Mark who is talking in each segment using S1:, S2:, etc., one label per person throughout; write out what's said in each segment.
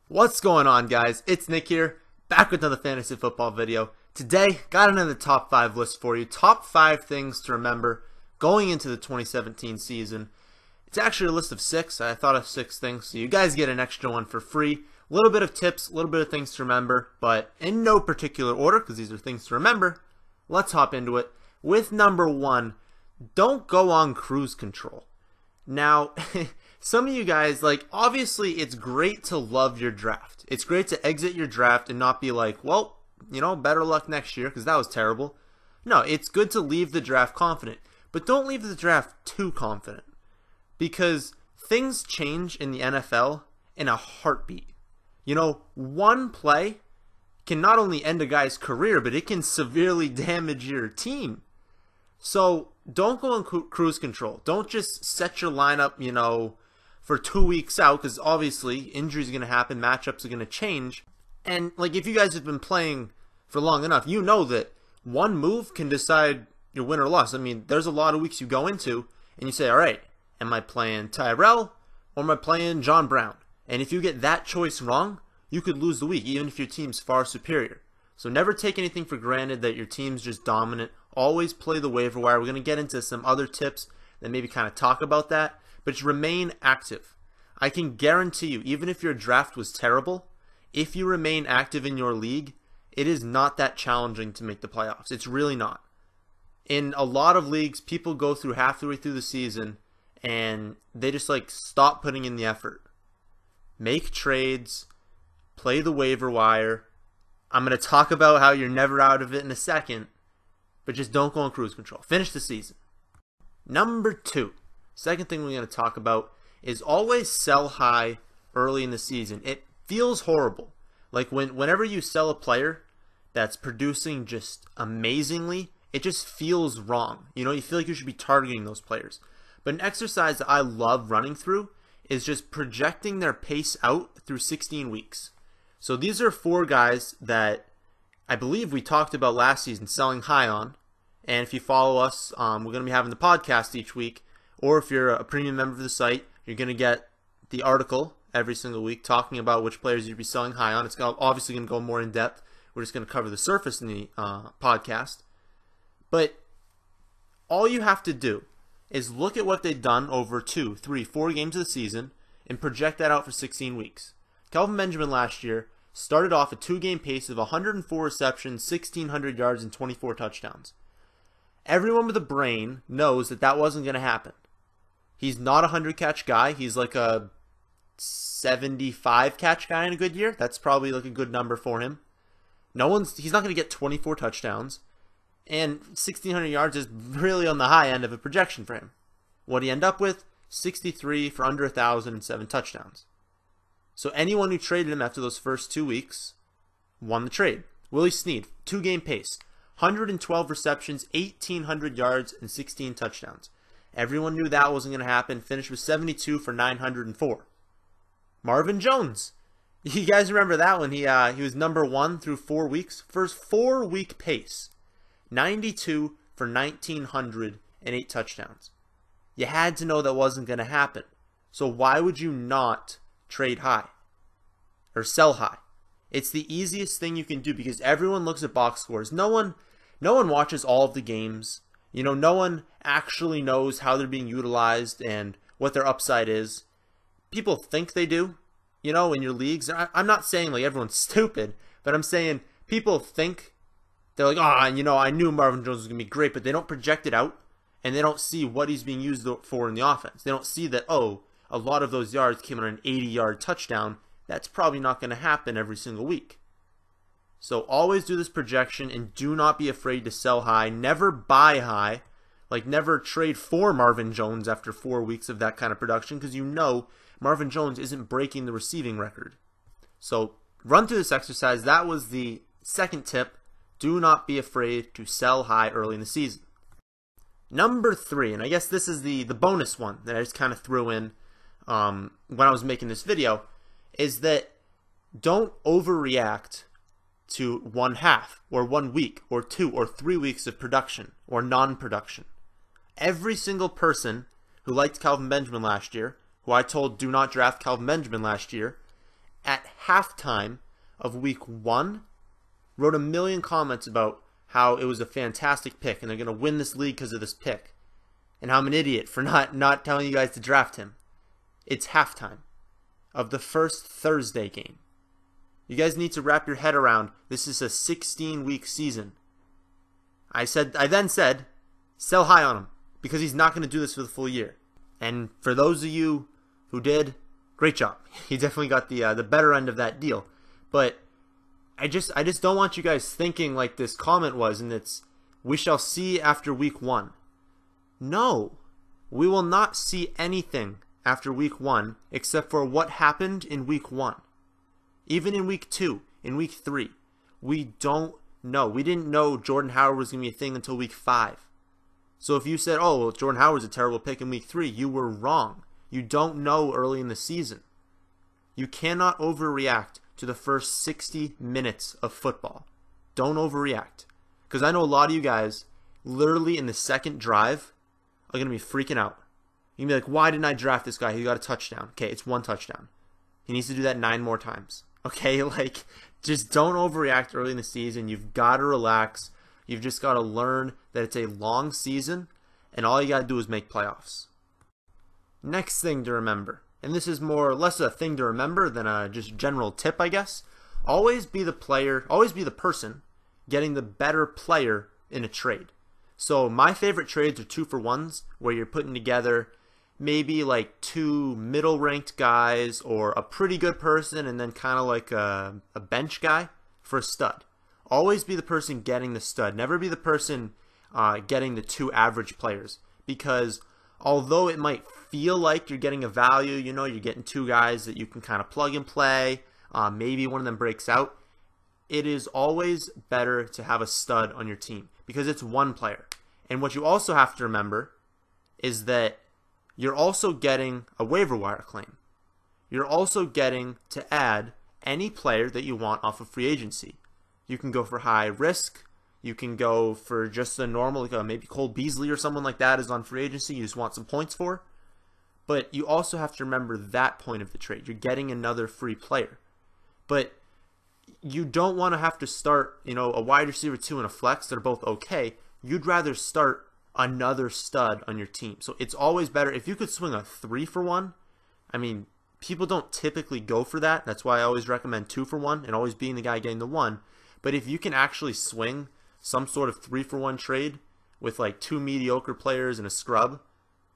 S1: What's going on, guys? It's Nick here, back with another fantasy football video. Today, got another top 5 list for you. Top 5 things to remember going into the 2017 season. It's actually a list of 6. I thought of 6 things, so you guys get an extra one for free. A little bit of tips, a little bit of things to remember, but in no particular order, because these are things to remember. Let's hop into it. With number 1, don't go on cruise control. Now, some of you guys, obviously it's great to love your draft. It's great to exit your draft and not be like, well, better luck next year because that was terrible. No, it's good to leave the draft confident, but don't leave the draft too confident because things change in the NFL in a heartbeat. One play can not only end a guy's career, but it can severely damage your team. So don't go on cruise control. Don't just set your lineup, for 2 weeks out, because obviously injuries are going to happen, matchups are going to change. And if you guys have been playing for long enough, you know that one move can decide your win or loss. I mean, there's a lot of weeks you go into and you say, all right, am I playing Tyrell or am I playing John Brown? And if you get that choice wrong, you could lose the week, even if your team's far superior. So never take anything for granted that your team's just dominant. Always play the waiver wire. We're going to get into some other tips that maybe kind of talk about that. But just remain active. I can guarantee you, even if your draft was terrible, if you remain active in your league, it is not that challenging to make the playoffs. It's really not. In a lot of leagues, people go through half the way through the season and they just stop putting in the effort. Make trades, play the waiver wire. I'm going to talk about how you're never out of it in a second, but just don't go on cruise control. Finish the season. Number 2. Second thing we're going to talk about is always sell high early in the season. It feels horrible. Whenever you sell a player that's producing just amazingly, it just feels wrong. You feel like you should be targeting those players. But an exercise that I love running through is just projecting their pace out through 16 weeks. So these are 4 guys that I believe we talked about last season selling high on. And if you follow us, we're going to be having the podcast each week. Or if you're a premium member of the site, you're going to get the article every single week talking about which players you'd be selling high on. It's obviously going to go more in depth. We're just going to cover the surface in the podcast. But all you have to do is look at what they've done over 2, 3, 4 games of the season and project that out for 16 weeks. Kelvin Benjamin last year started off a 2-game pace of 104 receptions, 1,600 yards, and 24 touchdowns. Everyone with a brain knows that that wasn't going to happen. He's not a 100-catch guy. He's like a 75-catch guy in a good year. That's probably a good number for him. He's not going to get 24 touchdowns. And 1,600 yards is really on the high end of a projection for him. What he end up with? 63 for under 1,000 and 7 touchdowns. So anyone who traded him after those first 2 weeks won the trade. Willie Snead, 2-game pace. 112 receptions, 1,800 yards, and 16 touchdowns. Everyone knew that wasn't going to happen. Finished with 72 for 904. Marvin Jones. You guys remember that one? He was number 1 through 4 weeks. First 4-week pace. 92 for 1,900 and 8 touchdowns. You had to know that wasn't going to happen. So why would you not trade high? Or sell high? It's the easiest thing you can do because everyone looks at box scores. No one watches all of the games. No one actually knows how they're being utilized and what their upside is. People think they do, in your leagues. I'm not saying everyone's stupid, but I'm saying people think they're I knew Marvin Jones was going to be great, but they don't project it out and they don't see what he's being used for in the offense. They don't see that, a lot of those yards came on an 80-yard touchdown. That's probably not going to happen every single week. So always do this projection and do not be afraid to sell high. Never buy high. Never trade for Marvin Jones after 4 weeks of that kind of production because Marvin Jones isn't breaking the receiving record. So run through this exercise. That was the second tip. Do not be afraid to sell high early in the season. Number 3, and I guess this is the bonus one that I just kind of threw in when I was making this video, is that don't overreact to 1/2 or 1 week or 2 or 3 weeks of production or non-production. Every single person who liked Kelvin Benjamin last year, who I told do not draft Kelvin Benjamin last year, at halftime of week 1, wrote a million comments about how it was a fantastic pick and they're going to win this league because of this pick. And how I'm an idiot for not telling you guys to draft him. It's halftime of the first Thursday game. You guys need to wrap your head around this is a 16-week season. I then said, sell high on him because he's not going to do this for the full year. And for those of you who did, great job. He definitely got the better end of that deal. But I just don't want you guys thinking like this comment was, and it's we shall see after week 1. No, we will not see anything after week 1 except for what happened in week 1. Even in week 2, in week 3, we don't know. We didn't know Jordan Howard was going to be a thing until week 5. So if you said, oh, well, Jordan Howard's a terrible pick in week 3, you were wrong. You don't know early in the season. You cannot overreact to the first 60 minutes of football. Don't overreact. Because I know a lot of you guys, literally in the second drive, are going to be freaking out. You're going to be like, why didn't I draft this guy? He got a touchdown. Okay, it's 1 touchdown. He needs to do that 9 more times. Okay, like, just don't overreact early in the season. You've got to relax. You've just got to learn that it's a long season, and all you got to do is make playoffs. Next thing to remember, and this is more or less a thing to remember than a just general tip, I guess. Always be the person getting the better player in a trade. So my favorite trades are 2-for-1s, where you're putting together maybe like 2 middle-ranked guys or a pretty good person and then kind of like a bench guy for a stud. Always be the person getting the stud. Never be the person getting the 2 average players. Because although it might feel like you're getting a value, you know, you're getting 2 guys that you can kind of plug and play, maybe one of them breaks out, it is always better to have a stud on your team because it's one player. And what you also have to remember is that you're also getting a waiver wire claim. You're also getting to add any player that you want off of free agency. You can go for high risk. You can go for just a normal, like maybe Cole Beasley or someone like that is on free agency. You just want some points for. But you also have to remember that point of the trade. You're getting another free player. But you don't want to have to start, a wide receiver 2 and a flex that are both okay. You'd rather start another stud on your team. So it's always better if you could swing a 3-for-1. I mean, people don't typically go for that. That's why I always recommend 2-for-1 and always being the guy getting the 1. But if you can actually swing some sort of 3-for-1 trade with like 2 mediocre players and a scrub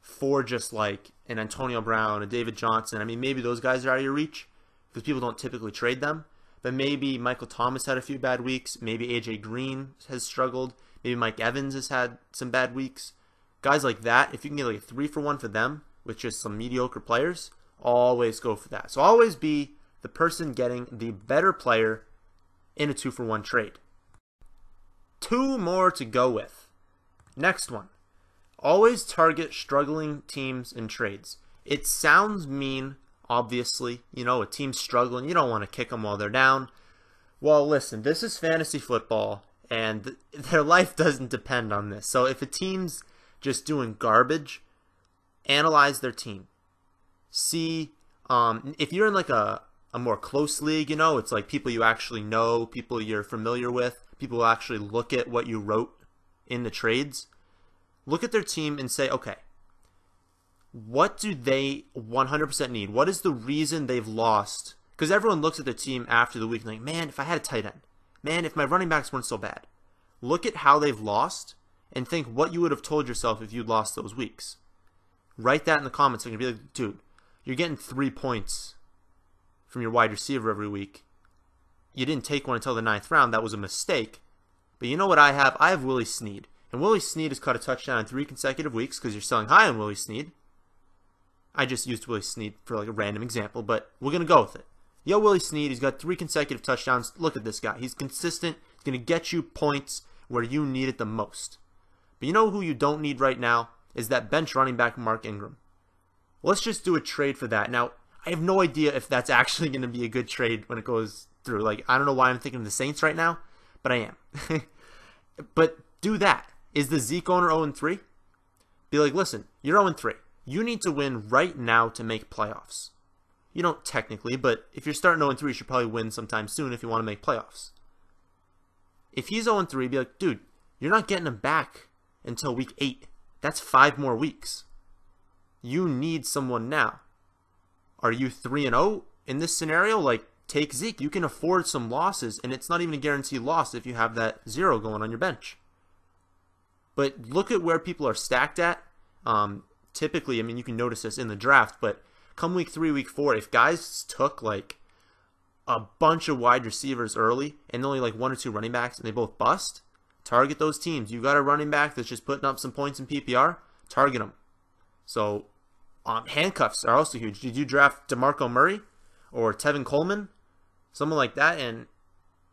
S1: for just like an Antonio Brown, a David Johnson, I mean, maybe those guys are out of your reach because people don't typically trade them. But maybe Michael Thomas had a few bad weeks. Maybe AJ Green has struggled. Maybe Mike Evans has had some bad weeks. Guys like that, if you can get like a 3-for-1 for them with just some mediocre players, always go for that. So always be the person getting the better player in a 2-for-1 trade. 2 more to go with. Next one. Always target struggling teams in trades. It sounds mean, obviously. A team's struggling. You don't want to kick them while they're down. Well, listen, this is fantasy football, and their life doesn't depend on this. So if a team's just doing garbage, analyze their team. See, if you're in like a more close league, it's like people you actually know, people you're familiar with, people who actually look at what you wrote in the trades. Look at their team and say, okay, what do they 100% need? What is the reason they've lost? Because everyone looks at their team after the week and like, man, if I had a tight end, man, if my running backs weren't so bad. Look at how they've lost and think what you would have told yourself if you'd lost those weeks. Write that in the comments. I'm going to be like, dude, you're getting 3 points from your wide receiver every week. You didn't take one until the 9th round. That was a mistake. But you know what I have? I have Willie Snead. And Willie Snead has caught a touchdown in 3 consecutive weeks because you're selling high on Willie Snead. I just used Willie Snead for like a random example, but we're going to go with it. Yo, Willie Snead, he's got 3 consecutive touchdowns. Look at this guy. He's consistent. He's going to get you points where you need it the most. But you know who you don't need right now? Is that bench running back Mark Ingram. Let's just do a trade for that. Now, I have no idea if that's actually going to be a good trade when it goes through. Like, I don't know why I'm thinking of the Saints right now, but I am. But do that. Is the Zeke owner 0-3? Be like, listen, you're 0-3. You need to win right now to make playoffs. You don't technically, but if you're starting 0-3, you should probably win sometime soon if you want to make playoffs. If he's 0-3, be like, dude, you're not getting him back until week 8. That's 5 more weeks. You need someone now. Are you 3-0 in this scenario? Like, take Zeke. You can afford some losses, and it's not even a guaranteed loss if you have that 0 going on your bench. But look at where people are stacked at. Typically, I mean, you can notice this in the draft, but come week 3, week 4, if guys took like a bunch of wide receivers early and only like 1 or 2 running backs and they both bust, target those teams. You got a running back that's just putting up some points in PPR, target them. So handcuffs are also huge. Did you draft DeMarco Murray or Tevin Coleman? Someone like that. And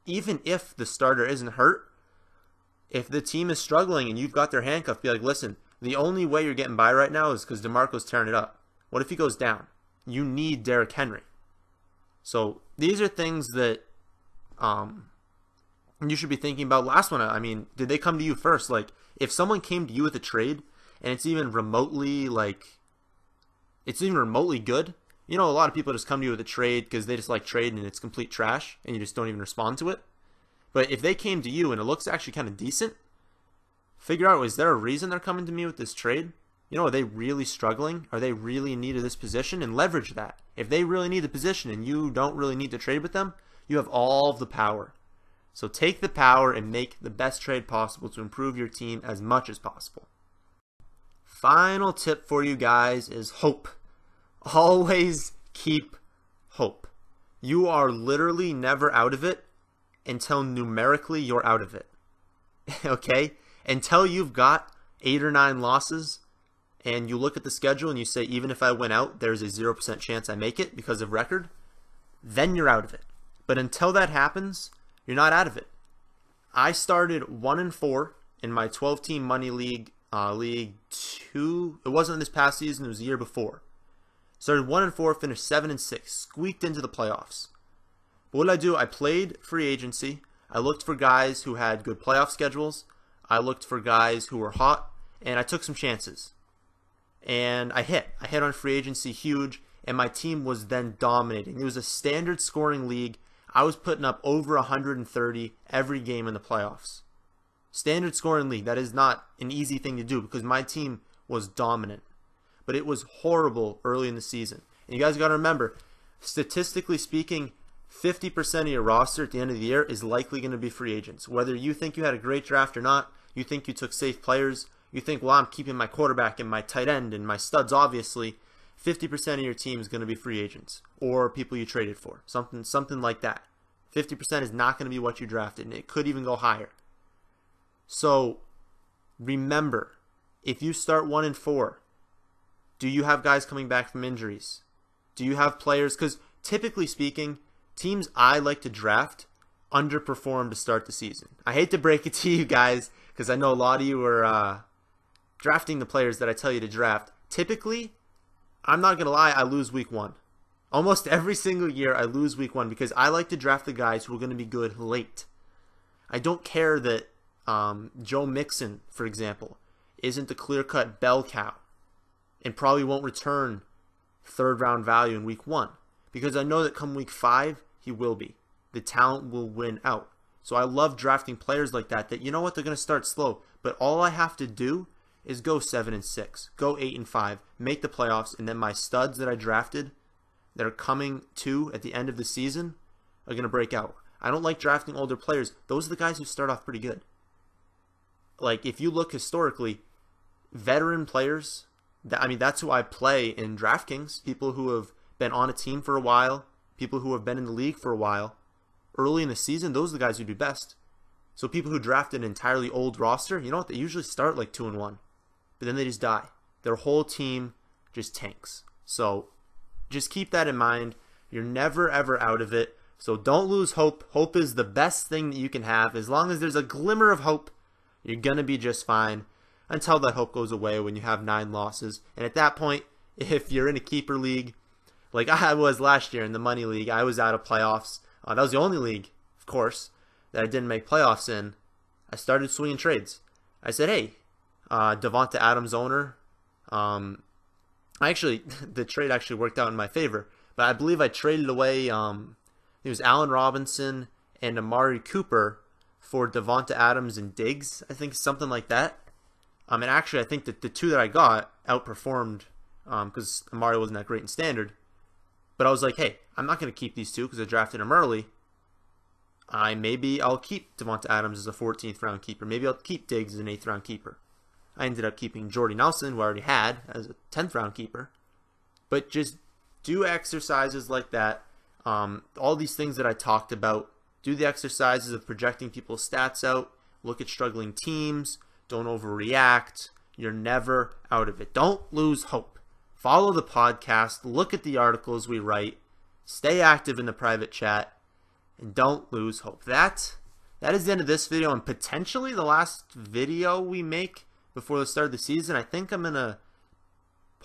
S1: even if the starter isn't hurt, if the team is struggling and you've got their handcuff, be like, listen, the only way you're getting by right now is because DeMarco's tearing it up. What if he goes down? You need Derrick Henry. So these are things that you should be thinking about. Last one, I mean, did they come to you first? Like, if someone came to you with a trade and it's even remotely good, you know, a lot of people just come to you with a trade because they just like trading and it's complete trash and you just don't even respond to it. But if they came to you and it looks actually kind of decent, figure out, is there a reason they're coming to me with this trade? You know, are they really struggling? Are they really in need of this position? And leverage that. If they really need the position and you don't really need to trade with them, you have all of the power. So take the power and make the best trade possible to improve your team as much as possible. Final tip for you guys is hope. Always keep hope. You are literally never out of it until numerically you're out of it. Okay? Until you've got 8 or 9 losses and you look at the schedule and you say, even if I win out, there's a 0% chance I make it because of record, then you're out of it. But until that happens, you're not out of it. I started 1-4 in my 12-team money league, League 2. It wasn't this past season, it was the year before. Started 1-4, finished 7-6, squeaked into the playoffs. But what did I do? I played free agency. I looked for guys who had good playoff schedules. I looked for guys who were hot, and I took some chances. And I hit. I hit on free agency huge, and my team was then dominating. It was a standard scoring league. I was putting up over 130 every game in the playoffs. Standard scoring league. That is not an easy thing to do because my team was dominant. But it was horrible early in the season. And you guys got to remember, statistically speaking, 50% of your roster at the end of the year is likely going to be free agents. Whether you think you had a great draft or not, you think you took safe players, you think, well, I'm keeping my quarterback and my tight end and my studs, obviously, 50% of your team is going to be free agents or people you traded for, something like that. 50% is not going to be what you drafted, and it could even go higher. So remember, if you start 1-4, do you have guys coming back from injuries? Do you have players? Because typically speaking, teams I like to draft underperform to start the season. I hate to break it to you guys because I know a lot of you are drafting the players that I tell you to draft. Typically, I'm not going to lie, I lose week 1. Almost every single year I lose week 1 because I like to draft the guys who are going to be good late. I don't care that Joe Mixon, for example, isn't the clear-cut bell cow and probably won't return 3rd round value in week 1 because I know that come week 5 he will be. The talent will win out. So I love drafting players like that you know what, they're going to start slow, but all I have to do is go 7-6, go 8-5, make the playoffs, and then my studs that I drafted that are coming to at the end of the season are going to break out. I don't like drafting older players. Those are the guys who start off pretty good. Like, if you look historically, veteran players, that's who I play in DraftKings. People who have been on a team for a while, people who have been in the league for a while. Early in the season, those are the guys who do best. So people who draft an entirely old roster, you know what? They usually start like 2-1. But then they just die. Their whole team just tanks. So just keep that in mind. You're never, ever out of it. So don't lose hope. Hope is the best thing that you can have. As long as there's a glimmer of hope, you're going to be just fine until that hope goes away when you have 9 losses. And at that point, if you're in a keeper league, like I was last year in the money league, I was out of playoffs. That was the only league, of course, that I didn't make playoffs in. I started swinging trades. I said, hey, Devonta Adams owner. The trade actually worked out in my favor. but I believe I traded away, it was Allen Robinson and Amari Cooper for Devonta Adams and Diggs, I think, something like that. And actually, I think that the two that I got outperformed because Amari wasn't that great in standard. But I was like, hey, I'm not going to keep these two because I drafted them early. Maybe I'll keep Devonta Adams as a 14th round keeper. Maybe I'll keep Diggs as an 8th round keeper. I ended up keeping Jordy Nelson, who I already had, as a 10th round keeper. But just do exercises like that. All these things that I talked about. Do the exercises of projecting people's stats out. Look at struggling teams. Don't overreact. You're never out of it. Don't lose hope. Follow the podcast. Look at the articles we write. Stay active in the private chat. And don't lose hope. That is the end of this video and potentially the last video we make before the start of the season. I think I'm going to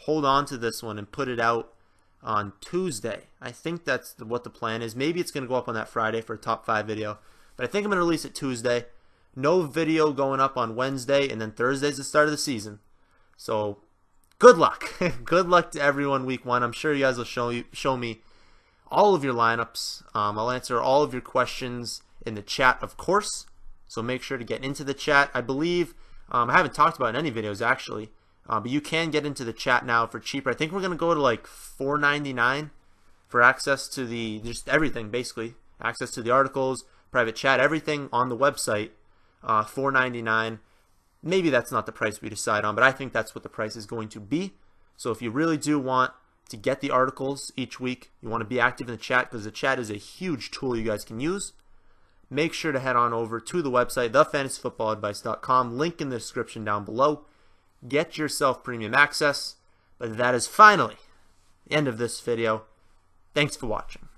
S1: hold on to this one and put it out on Tuesday. I think that's what the plan is. Maybe it's going to go up on that Friday for a top 5 video. But I think I'm going to release it Tuesday. No video going up on Wednesday, and then Thursday's the start of the season. So, good luck. Good luck to everyone week 1. I'm sure you guys will show me all of your lineups. I'll answer all of your questions in the chat, of course. So make sure to get into the chat. I believe, I haven't talked about it in any videos actually, but you can get into the chat now for cheaper. I think we're going to go to like $4.99 for access to just everything basically. Access to the articles, private chat, everything on the website. $4.99. Maybe that's not the price we decide on, but I think that's what the price is going to be. So if you really do want to get the articles each week, you want to be active in the chat because the chat is a huge tool you guys can use. Make sure to head on over to the website, thefantasyfootballadvice.com. Link in the description down below. Get yourself premium access. But that is finally the end of this video. Thanks for watching.